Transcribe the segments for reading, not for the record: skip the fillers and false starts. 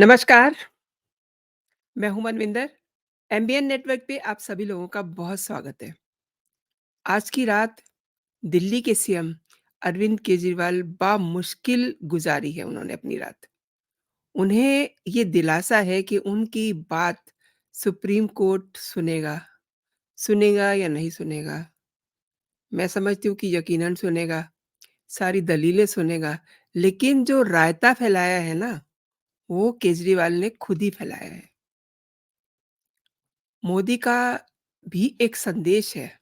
नमस्कार, मैं हूँ मनविंदर। एमबीएन नेटवर्क पे आप सभी लोगों का बहुत स्वागत है। आज की रात दिल्ली के सीएम अरविंद केजरीवाल बामुश्किल गुज़ारी है उन्होंने अपनी रात। उन्हें ये दिलासा है कि उनकी बात सुप्रीम कोर्ट सुनेगा। सुनेगा या नहीं सुनेगा? मैं समझती हूँ कि यकीनन सुनेगा, सारी दलीलें सुनेगा, लेकिन जो रायता फैलाया है ना, वो केजरीवाल ने खुद ही फैलाया है। मोदी का भी एक संदेश है,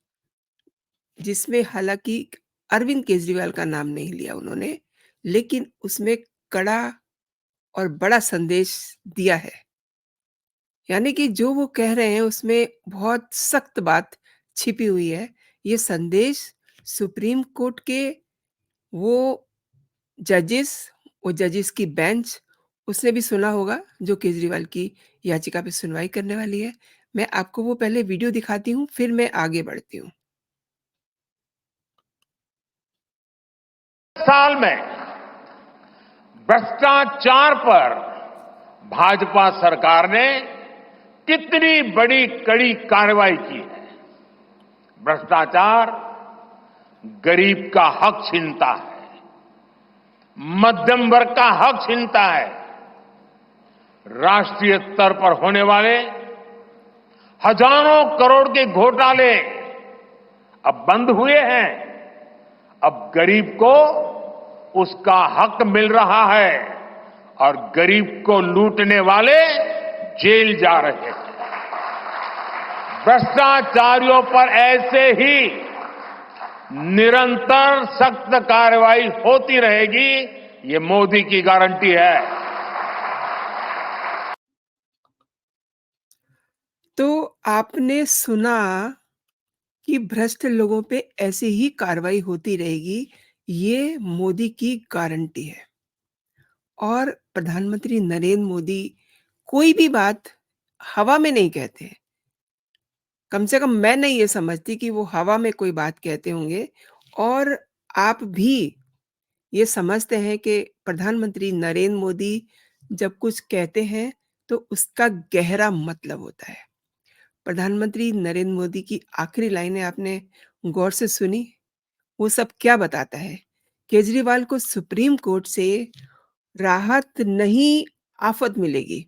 जिसमें हालाँकि अरविंद केजरीवाल का नाम नहीं लिया उन्होंने, लेकिन उसमें कड़ा और बड़ा संदेश दिया है। यानी कि जो वो कह रहे हैं उसमें बहुत सख्त बात छिपी हुई है। ये संदेश सुप्रीम कोर्ट के वो जजेस वो जजेस की बेंच उसने भी सुना होगा जो केजरीवाल की याचिका पे सुनवाई करने वाली है। मैं आपको वो पहले वीडियो दिखाती हूँ, फिर मैं आगे बढ़ती हूँ। साल में भ्रष्टाचार पर भाजपा सरकार ने कितनी बड़ी कड़ी कार्रवाई की है। भ्रष्टाचार गरीब का हक छीनता है, मध्यम वर्ग का हक छीनता है। राष्ट्रीय स्तर पर होने वाले हजारों करोड़ के घोटाले अब बंद हुए हैं। अब गरीब को उसका हक मिल रहा है और गरीब को लूटने वाले जेल जा रहे हैं। भ्रष्टाचारियों पर ऐसे ही निरंतर सख्त कार्रवाई होती रहेगी, ये मोदी की गारंटी है। तो आपने सुना कि भ्रष्ट लोगों पे ऐसे ही कार्रवाई होती रहेगी, ये मोदी की गारंटी है। और प्रधानमंत्री नरेंद्र मोदी कोई भी बात हवा में नहीं कहते। कम से कम मैं नहीं ये समझती कि वो हवा में कोई बात कहते होंगे और आप भी ये समझते हैं कि प्रधानमंत्री नरेंद्र मोदी जब कुछ कहते हैं, तो उसका गहरा मतलब होता है। प्रधानमंत्री नरेंद्र मोदी की आखिरी लाइनें आपने गौर से सुनी? वो सब क्या बताता है? केजरीवाल को सुप्रीम कोर्ट से राहत नहीं, आफ़त मिलेगी।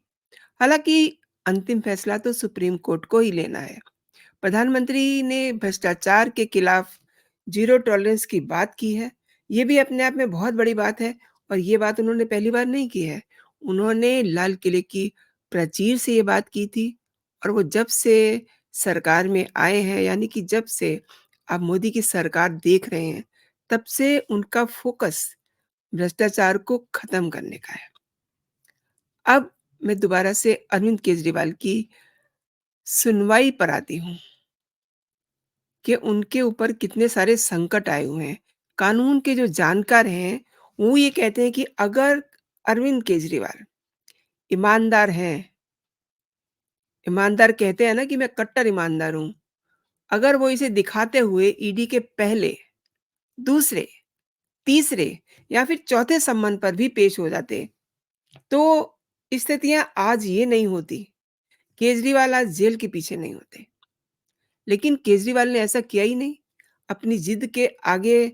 हालाँकि अंतिम फैसला तो सुप्रीम कोर्ट को ही लेना है। प्रधानमंत्री ने भ्रष्टाचार के खिलाफ ज़ीरो टॉलरेंस की बात की है। ये भी अपने आप में बहुत बड़ी बात है और ये बात उन्होंने पहली बार नहीं की है। उन्होंने लाल किले की प्राचीर से ये बात की थी और वो जब से सरकार में आए हैं, यानी कि जब से आप मोदी की सरकार देख रहे हैं, तब से उनका फ़ोकस भ्रष्टाचार को खत्म करने का है। अब मैं दोबारा से अरविंद केजरीवाल की सुनवाई पर आती हूँ कि उनके ऊपर कितने सारे संकट आए हुए हैं। कानून के जो जानकार हैं, वो ये कहते हैं कि अगर अरविंद केजरीवाल ईमानदार हैं, ईमानदार कहते हैं ना कि मैं कट्टर ईमानदार हूँ। अगर वो इसे दिखाते हुए ईडी के पहले, दूसरे, तीसरे या फिर चौथे सम्मन पर भी पेश हो जाते, तो स्थितियाँ आज ये नहीं होती। केजरीवाल आज जेल के पीछे नहीं होते। लेकिन केजरीवाल ने ऐसा किया ही नहीं। अपनी ज़िद के आगे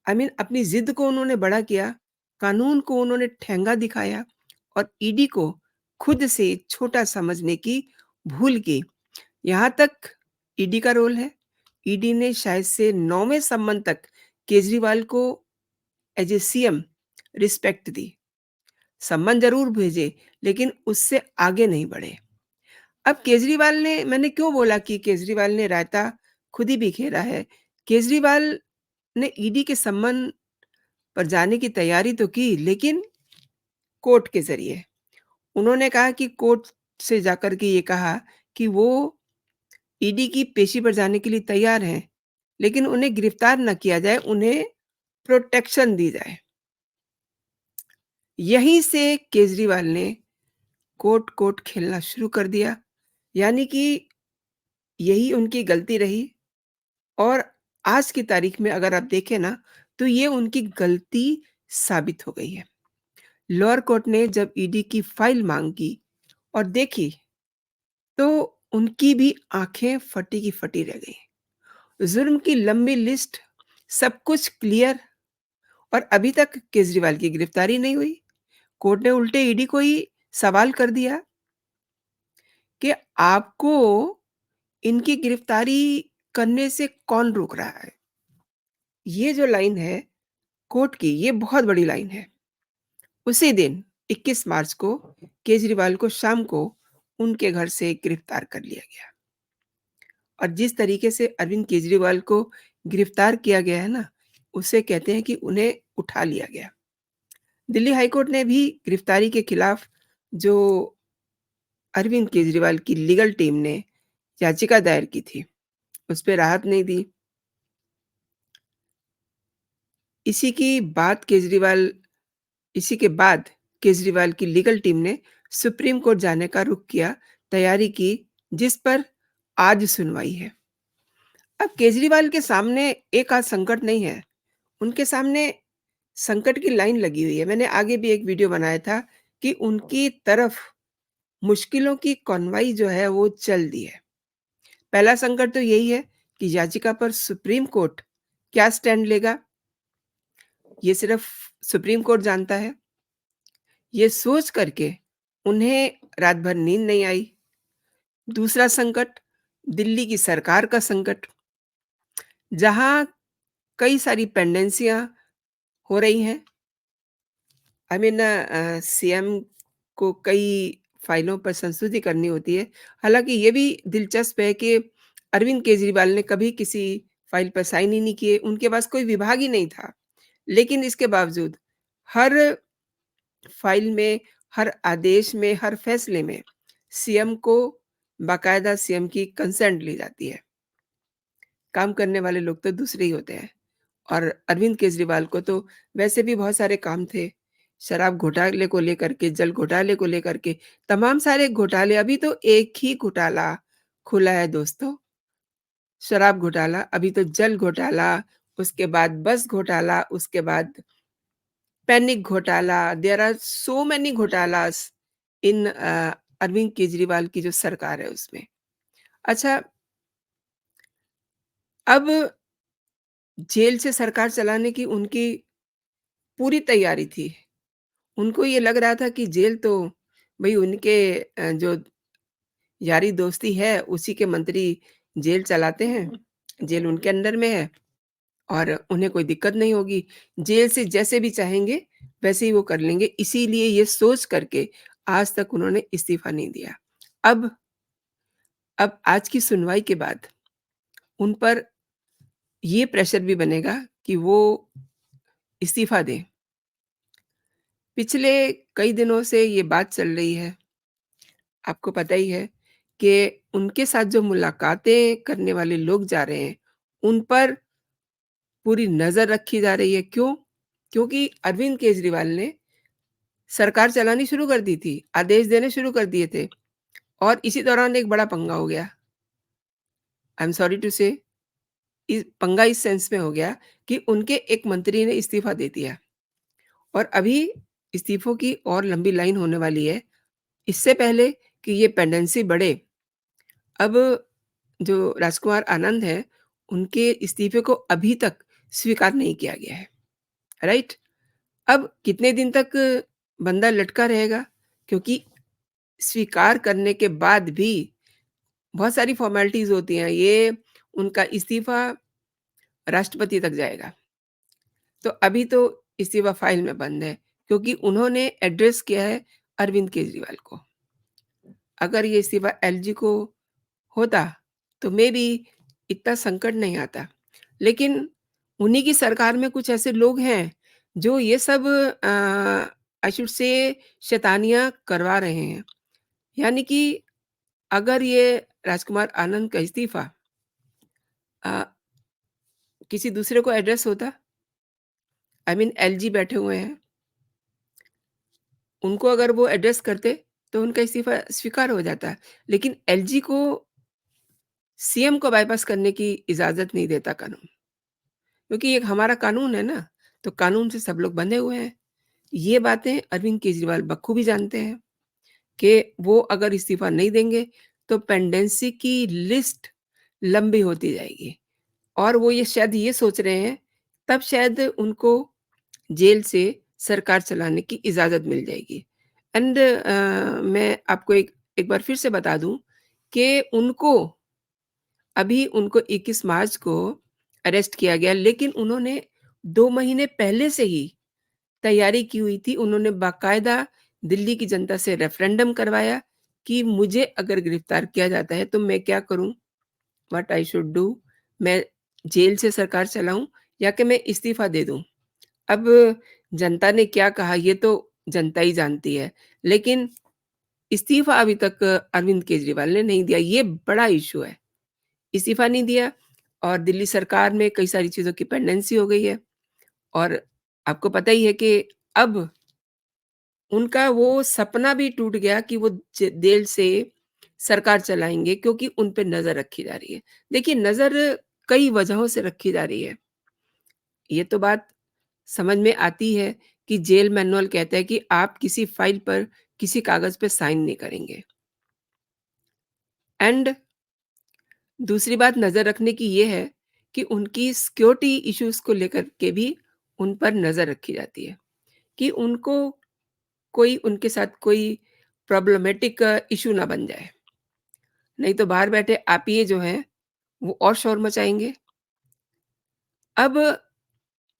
अपनी ज़िद को उन्होंने बड़ा किया, कानून को उन्होंने ठेंगा दिखाया और ईडी को खुद से छोटा समझने की भूल की। यहाँ तक ईडी का रोल है। ईडी ने शायद से 9वें सम्मन तक केजरीवाल को एज़ ए सीएम रिस्पेक्ट दी। सम्मन ज़रूर भेजे, लेकिन उससे आगे नहीं बढ़े। अब केजरीवाल ने मैंने क्यों बोला कि केजरीवाल ने रायता खुद ही बिखेरा है। केजरीवाल ने ईडी के सम्मन पर जाने की तैयारी तो की, लेकिन कोर्ट के ज़रिए। उन्होंने कहा कि कोर्ट से जाकर के ये कहा कि वो ईडी की पेशी पर जाने के लिए तैयार हैं, लेकिन उन्हें गिरफ्तार ना किया जाए, उन्हें प्रोटेक्शन दी जाए। यहीं से केजरीवाल ने कोर्ट-कोर्ट खेलना शुरू कर दिया, यानी कि यही उनकी गलती रही और आज की तारीख में अगर आप देखें ना, तो ये उनकी गलती साबित हो गई है। लोअर कोर्ट ने जब ईडी की फाइल माँगी और देखी, तो उनकी भी आँखें फटी की फटी रह गईं। जुर्म की लंबी लिस्ट, सब कुछ क्लियर, और अभी तक केजरीवाल की गिरफ्तारी नहीं हुई। कोर्ट ने उल्टे ईडी को ही सवाल कर दिया कि आपको इनकी गिरफ्तारी करने से कौन रोक रहा है? ये जो लाइन है कोर्ट की, ये बहुत बड़ी लाइन है। उसी दिन 21 मार्च को केजरीवाल को शाम को उनके घर से गिरफ्तार कर लिया गया। और जिस तरीके से अरविंद केजरीवाल को गिरफ्तार किया गया है ना, उसे कहते हैं कि उन्हें उठा लिया गया। दिल्ली हाई कोर्ट ने भी गिरफ्तारी के खिलाफ जो अरविंद केजरीवाल की लीगल टीम ने याचिका दायर की थी, उस पे राहत नहीं दी। इसी की बात केजरीवाल इसी के बाद केजरीवाल की लीगल टीम ने सुप्रीम कोर्ट जाने का रुख किया, तैयारी की, जिस पर आज सुनवाई है। अब केजरीवाल के सामने एक आध संकट नहीं है, उनके सामने संकट की लाइन लगी हुई है। मैंने आगे भी एक वीडियो बनाया था कि उनकी तरफ मुश्किलों की कॉनवाई जो है वो चल दी है। पहला संकट तो यही है कि याचिका पर सुप्रीम कोर्ट क्या स्टैंड लेगा, ये सिर्फ सुप्रीम कोर्ट जानता है। ये सोच करके उन्हें रात भर नींद नहीं आई। दूसरा संकट, दिल्ली की सरकार का संकट, जहाँ कई सारी पेंडेंसियाँ हो रही हैं। आई मीन सीएम को कई फाइलों पर संस्तुति करनी होती है। हालाँकि ये भी दिलचस्प है कि अरविंद केजरीवाल ने कभी किसी फाइल पर साइन ही नहीं किए, उनके पास कोई विभाग ही नहीं था। लेकिन इसके बावजूद हर फाइल में, हर आदेश में, हर फैसले में सीएम को बाकायदा सीएम की कंसेंट ली जाती है। काम करने वाले लोग तो दूसरे ही होते हैं। और अरविंद केजरीवाल को तो वैसे भी बहुत सारे काम थे। शराब घोटाले को लेकर के, जल घोटाले को लेकर के, तमाम सारे घोटाले। अभी तो एक ही घोटाला खुला है दोस्तों, शराब घोटाला, अभी तो जल घोटाला, उसके बाद बस घोटाला, उसके बाद पैनिक घोटाला। देयर आर सो मेनी घोटालास इन अरविंद केजरीवाल की जो सरकार है उसमें। अच्छा, अब जेल से सरकार चलाने की उनकी पूरी तैयारी थी। उनको ये लग रहा था कि जेल तो भई उनके जो यारी दोस्ती है उसी के मंत्री जेल चलाते हैं, जेल उनके अंडर में है और उन्हें कोई दिक्कत नहीं होगी। जेल से जैसे भी चाहेंगे वैसे ही वो कर लेंगे। इसीलिए ये सोच करके आज तक उन्होंने इस्तीफ़ा नहीं दिया। अब अब आज की सुनवाई के बाद उन पर ये प्रेशर भी बनेगा कि वो इस्तीफ़ा दें। पिछले कई दिनों से ये बात चल रही है, आपको पता ही है कि उनके साथ जो मुलाकातें करने वाले लोग जा रहे हैं, उन पर पूरी नज़र रखी जा रही है। क्यों? क्योंकि अरविंद केजरीवाल ने सरकार चलानी शुरू कर दी थी, आदेश देने शुरू कर दिए थे और इसी दौरान एक बड़ा पंगा हो गया। आई एम सॉरी टू से, इस पंगा इस सेंस में हो गया कि उनके एक मंत्री ने इस्तीफ़ा दे दिया और अभी इस्तीफ़ों की और लंबी लाइन होने वाली है। इससे पहले कि ये पेंडेंसी बढ़े, अब जो राजकुमार आनंद हैं, उनके इस्तीफ़े को अभी तक स्वीकार नहीं किया गया है, राइट? अब कितने दिन तक बंदा लटका रहेगा? क्योंकि स्वीकार करने के बाद भी बहुत सारी फ़ॉर्मेलिटीज़ होती हैं। ये उनका इस्तीफ़ा राष्ट्रपति तक जाएगा। तो अभी तो इस्तीफ़ा फ़ाइल में बंद है, क्योंकि उन्होंने एड्रेस किया है अरविंद केजरीवाल को। अगर ये इस्तीफ़ा एलजी को होता, तो मेबी इतना संकट नहीं आता। लेकिन उन्हीं की सरकार में कुछ ऐसे लोग हैं, जो ये सब आई शुड से शैतानियाँ करवा रहे हैं। यानी कि अगर ये राजकुमार आनंद का इस्तीफ़ा अ, किसी दूसरे को एड्रेस होता, आई मीन एलजी बैठे हुए हैं, उनको अगर वो एड्रेस करते, तो उनका इस्तीफ़ा स्वीकार हो जाता। लेकिन एलजी को सीएम को बायपास करने की इजाज़त नहीं देता कानून, क्योंकि एक हमारा कानून है ना, तो कानून से सब लोग बंधे हुए हैं। ये बातें अरविंद केजरीवाल बखूबी जानते हैं कि वो अगर इस्तीफ़ा नहीं देंगे, तो पेंडेंसी की लिस्ट लंबी होती जाएगी और वो ये शायद ये सोच रहे हैं, तब शायद उनको जेल से सरकार चलाने की इजाज़त मिल जाएगी। एंड मैं आपको एक एक बार फिर से बता दूँ कि उनको 21 मार्च को अरेस्ट किया गया, लेकिन उन्होंने 2 महीने पहले से ही तैयारी की हुई थी। उन्होंने बाकायदा दिल्ली की जनता से रेफरेंडम करवाया कि मुझे अगर गिरफ्तार किया जाता है, तो मैं क्या करूँ? What I should do? मैं जेल से सरकार चलाऊँ या कि मैं इस्तीफ़ा दे दूँ? अब जनता ने क्या कहा ये तो जनता ही जानती है, लेकिन इस्तीफ़ा अभी तक अरविंद केजरीवाल ने नहीं दिया, ये बड़ा इश्यू है। इस्तीफ़ा नहीं दिया और दिल्ली सरकार में कई सारी चीज़ों की पेंडेंसी हो गई है और आपको पता ही है कि अब उनका वो सपना भी टूट गया कि वो जेल से सरकार चलाएँगे क्योंकि उन पे नज़र रखी जा रही है। देखिए नज़र कई वजहों से रखी जा रही है। ये तो बात समझ में आती है कि जेल मैनुअल कहता है कि आप किसी फाइल पर, किसी कागज़ पे साइन नहीं करेंगे। एंड दूसरी बात नज़र रखने की ये है कि उनकी सिक्योरिटी इश्यूज़ को लेकर के भी उन पर नज़र रखी जाती है कि उनको कोई उनके साथ कोई प्रॉब्लमैटिक इश्यू ना बन जाए। नहीं तो बाहर बैठे आपिये जो हैं, वो और शोर मचाएँगे। अब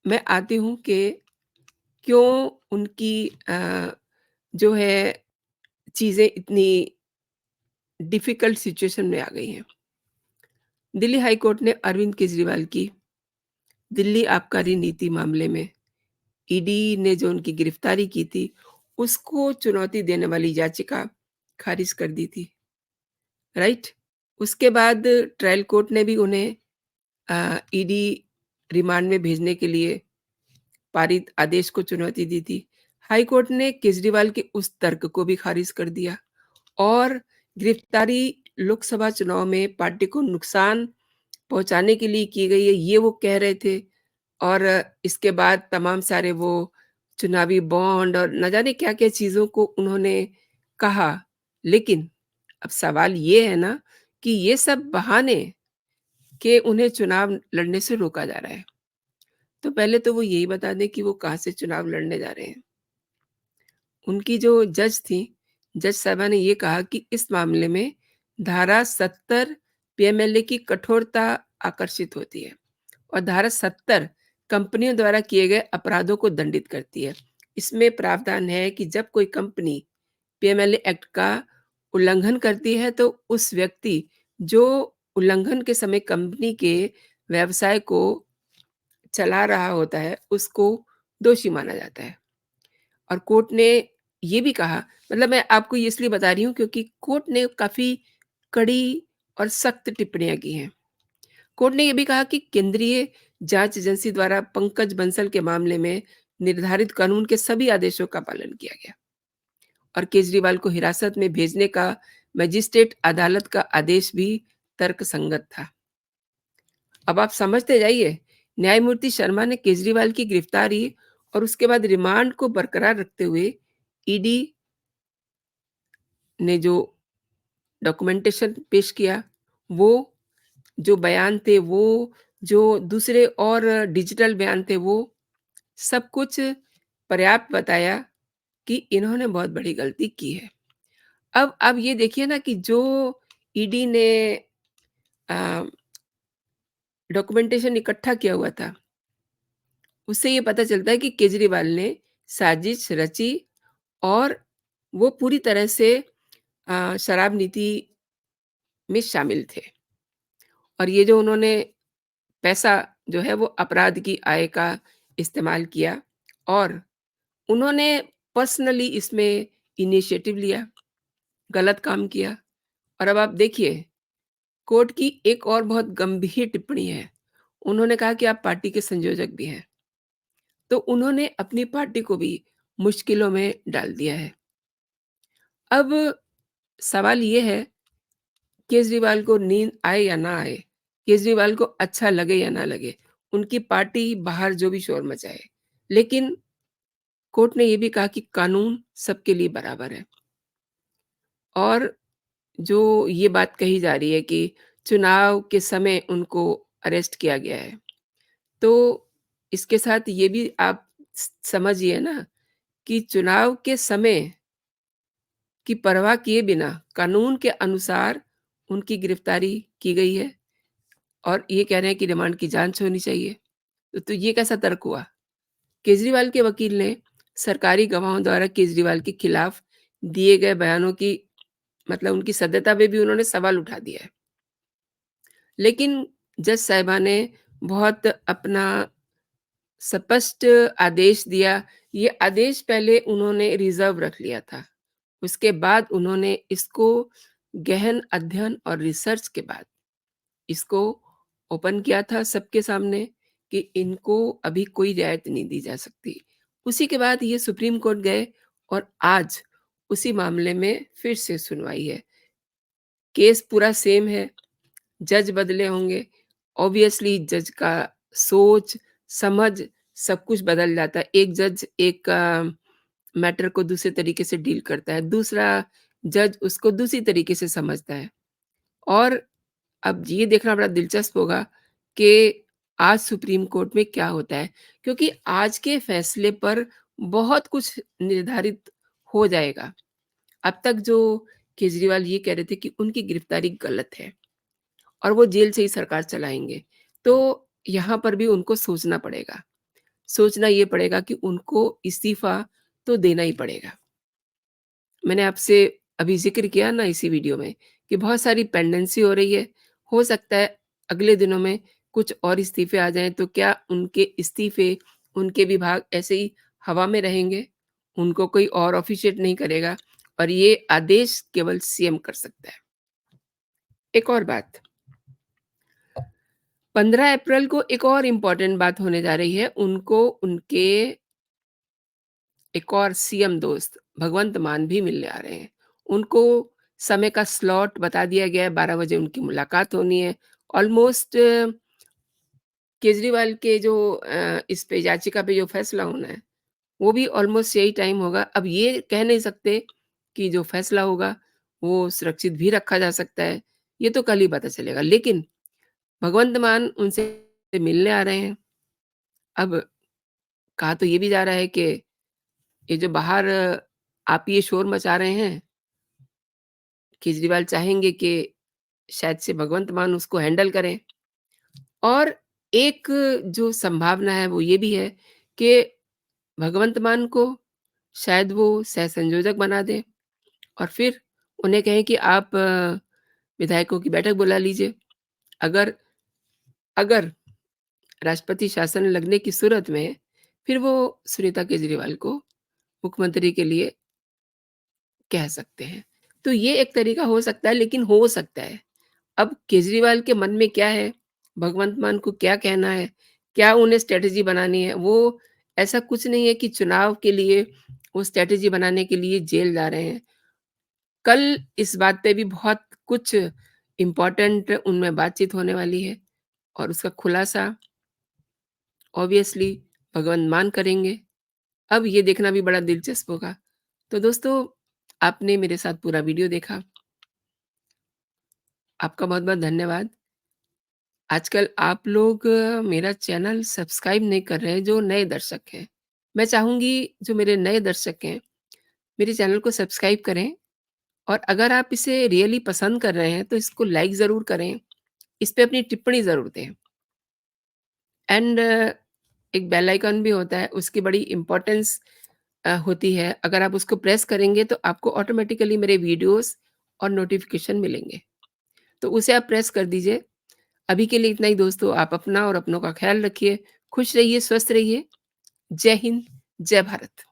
मैं आती हूँ कि क्यों उनकी जो है चीज़ें इतनी डिफ़िकल्ट सिचुएशन में आ गई हैं। दिल्ली हाई कोर्ट ने अरविंद केजरीवाल की दिल्ली आबकारी नीति मामले में ईडी ने जो उनकी गिरफ्तारी की थी, उसको चुनौती देने वाली याचिका खारिज कर दी थी, राइट? उसके बाद ट्रायल कोर्ट ने भी उन्हें ईडी रिमांड में भेजने के लिए पारित आदेश को चुनौती दी थी। हाई कोर्ट ने केजरीवाल के उस तर्क को भी खारिज कर दिया और गिरफ्तारी लोकसभा चुनाव में पार्टी को नुकसान पहुँचाने के लिए की गई है, ये वो कह रहे थे और इसके बाद तमाम सारे वो चुनावी बॉन्ड और न जाने क्या-क्या चीज़ों को उन्होंने कहा। लेकिन अब सवाल ये है ना कि ये सब बहाने कि उन्हें चुनाव लड़ने से रोका जा रहा है। तो पहले तो वो यही बता दें कि वो कहाँ से चुनाव लड़ने जा रहे हैं। उनकी जो जज थीं, जज साहिबा ने ये कहा कि इस मामले में धारा 70 पीएमएलए की कठोरता आकर्षित होती है और धारा 70 कंपनियों द्वारा किए गए अपराधों को दंडित करती है। इसमें प्रावधान है कि जब कोई कंपनी पीएमएलए एक्ट का उल्लंघन करती है, तो उस व्यक्ति जो उल्लंघन के समय कंपनी के व्यवसाय को चला रहा होता है, उसको दोषी माना जाता है। और कोर्ट ने ये भी कहा मतलब मैं आपको ये इसलिए बता रही हूँ क्योंकि कोर्ट ने काफ़ी कड़ी और सख्त टिप्पणियाँ की हैं। कोर्ट ने ये भी कहा कि केंद्रीय जाँच एजेंसी द्वारा पंकज बंसल के मामले में निर्धारित कानून के सभी आदेशों का पालन किया गया और केजरीवाल को हिरासत में भेजने का मजिस्ट्रेट अदालत का आदेश भी तर्कसंगत था। अब आप समझते जाइए, न्यायमूर्ति शर्मा ने केजरीवाल की गिरफ्तारी और उसके बाद रिमांड को बरकरार रखते हुए ईडी ने जो डॉक्यूमेंटेशन पेश किया, वो जो बयान थे, वो जो दूसरे और डिजिटल बयान थे, वो सब कुछ पर्याप्त बताया कि इन्होंने बहुत बड़ी गलती की है। अब आप ये देखिए ना कि जो ईडी ने अ, डॉक्यूमेंटेशन इकट्ठा किया हुआ था, उससे ये पता चलता है कि केजरीवाल ने साजिश रची और वो पूरी तरह से शराब नीति में शामिल थे और ये जो उन्होंने पैसा जो है वो अपराध की आय का इस्तेमाल किया और उन्होंने पर्सनली इसमें इनिशिएटिव लिया, गलत काम किया और अब आप देखिए कोर्ट की एक और बहुत गंभीर टिप्पणी है। उन्होंने कहा कि आप पार्टी के संयोजक भी हैं, तो उन्होंने अपनी पार्टी को भी मुश्किलों में डाल दिया है। अब सवाल ये है केजरीवाल को नींद आए या ना आए, केजरीवाल को अच्छा लगे या ना लगे, उनकी पार्टी बाहर जो भी शोर मचाए, लेकिन कोर्ट ने ये भी कहा कि कानून सबके लिए बराबर है और जो ये बात कही जा रही है कि चुनाव के समय उनको अरेस्ट किया गया है, तो इसके साथ ये भी आप समझिए ना कि चुनाव के समय की परवाह किए बिना कानून के अनुसार उनकी गिरफ्तारी की गई है और ये कह रहे हैं कि रिमांड की जांच होनी चाहिए। तो ये कैसा तर्क हुआ? केजरीवाल के वकील ने सरकारी गवाहों द्वारा केजरीवाल के खिलाफ दिए गए बयानों की मतलब उनकी सत्यता पे भी उन्होंने सवाल उठा दिया है। लेकिन जज साहिबा ने बहुत अपना स्पष्ट आदेश दिया। ये आदेश पहले उन्होंने रिज़र्व रख लिया था। उसके बाद उन्होंने इसको गहन अध्ययन और रिसर्च के बाद इसको ओपन किया था सबके सामने कि इनको अभी कोई रियायत नहीं दी जा सकती। उसी के बाद ये सुप्रीम कोर्ट गए और आज उसी मामले में फिर से सुनवाई है। केस पूरा सेम है, जज बदले होंगे, ऑब्वियसली जज का सोच, समझ सब कुछ बदल जाता है। एक जज एक मैटर को दूसरे तरीके से डील करता है, दूसरा जज उसको दूसरी तरीके से समझता है और अब ये देखना बड़ा दिलचस्प होगा कि आज सुप्रीम कोर्ट में क्या होता है, क्योंकि आज के फैसले पर बहुत कुछ निर्धारित हो जाएगा। अब तक जो केजरीवाल ये कह रहे थे कि उनकी गिरफ्तारी गलत है और वो जेल से ही सरकार चलाएँगे, तो यहाँ पर भी उनको सोचना पड़ेगा। सोचना ये पड़ेगा कि उनको इस्तीफ़ा तो देना ही पड़ेगा। मैंने आपसे अभी ज़िक्र किया ना इसी वीडियो में कि बहुत सारी पेंडेंसी हो रही है। हो सकता है अगले दिनों में कुछ और इस्तीफ़े आ जाएँ, तो क्या उनके इस्तीफ़े, उनके विभाग ऐसे ही हवा में रहेंगे? उनको कोई और ऑफ़िशिएट नहीं करेगा और ये आदेश केवल सीएम कर सकता है। एक और बात, 15 अप्रैल को एक और इम्पोर्टेंट बात होने जा रही है। उनको उनके एक और सीएम दोस्त भगवंत मान भी मिलने आ रहे हैं। उनको समय का स्लॉट बता दिया गया है, 12 बजे उनकी मुलाकात होनी है। ऑलमोस्ट केजरीवाल के जो इस पे याचिका पे जो फैसला होना है, वो भी ऑलमोस्ट यही टाइम होगा। अब ये कह नहीं सकते कि जो फैसला होगा, वो सुरक्षित भी रखा जा सकता है। ये तो कल ही पता चलेगा। लेकिन भगवंत मान उनसे मिलने आ रहे हैं। अब कहा तो ये भी जा रहा है कि ये जो बाहर आप ये शोर मचा रहे हैं, केजरीवाल चाहेंगे कि शायद से भगवंत मान उसको हैंडल करें और एक जो संभावना है वो ये भी है कि भगवंत मान को शायद वो सह-संयोजक बना दें और फिर उन्हें कहें कि आप विधायकों की बैठक बुला लीजिए। अगर अगर राष्ट्रपति शासन लगने की सूरत में फिर वो सुनीता केजरीवाल को मुख्यमंत्री के लिए कह सकते हैं। तो ये एक तरीका हो सकता है, लेकिन हो सकता है। अब केजरीवाल के मन में क्या है, भगवंत मान को क्या कहना है, क्या उन्हें स्ट्रैटेजी बनानी है, वो ऐसा कुछ नहीं है कि चुनाव के लिए वो स्ट्रैटेजी बनाने के लिए जेल जा रहे हैं। कल इस बात पे भी बहुत कुछ इम्पोर्टेंट उनमें बातचीत होने वाली है और उसका खुलासा ऑब्वियसली भगवंत मान करेंगे। अब ये देखना भी बड़ा दिलचस्प होगा। तो दोस्तों, आपने मेरे साथ पूरा वीडियो देखा। आपका बहुत-बहुत धन्यवाद। आजकल आप लोग मेरा चैनल सब्सक्राइब नहीं कर रहे हैं, जो नए दर्शक हैं। मैं चाहूँगी जो मेरे नए दर्शक हैं, मेरे चैनल को सब्सक्राइब करें और अगर आप इसे रियली पसंद कर रहे हैं, तो इसको लाइक ज़रूर करें। इस पे अपनी टिप्पणी ज़रूर दें एंड एक बेल आइकन भी होता है, उसकी बड़ी इम्पोर्टेंस होती है। अगर आप उसको प्रेस करेंगे, तो आपको ऑटोमैटिकली मेरे वीडियोज़ और नोटिफ़िकेशन मिलेंगे। तो उसे आप प्रेस कर दीजिए। अभी के लिए इतना ही दोस्तों, आप अपना और अपनों का ख़्याल रखिए, खुश रहिए, स्वस्थ रहिए। जय हिंद, जय भारत।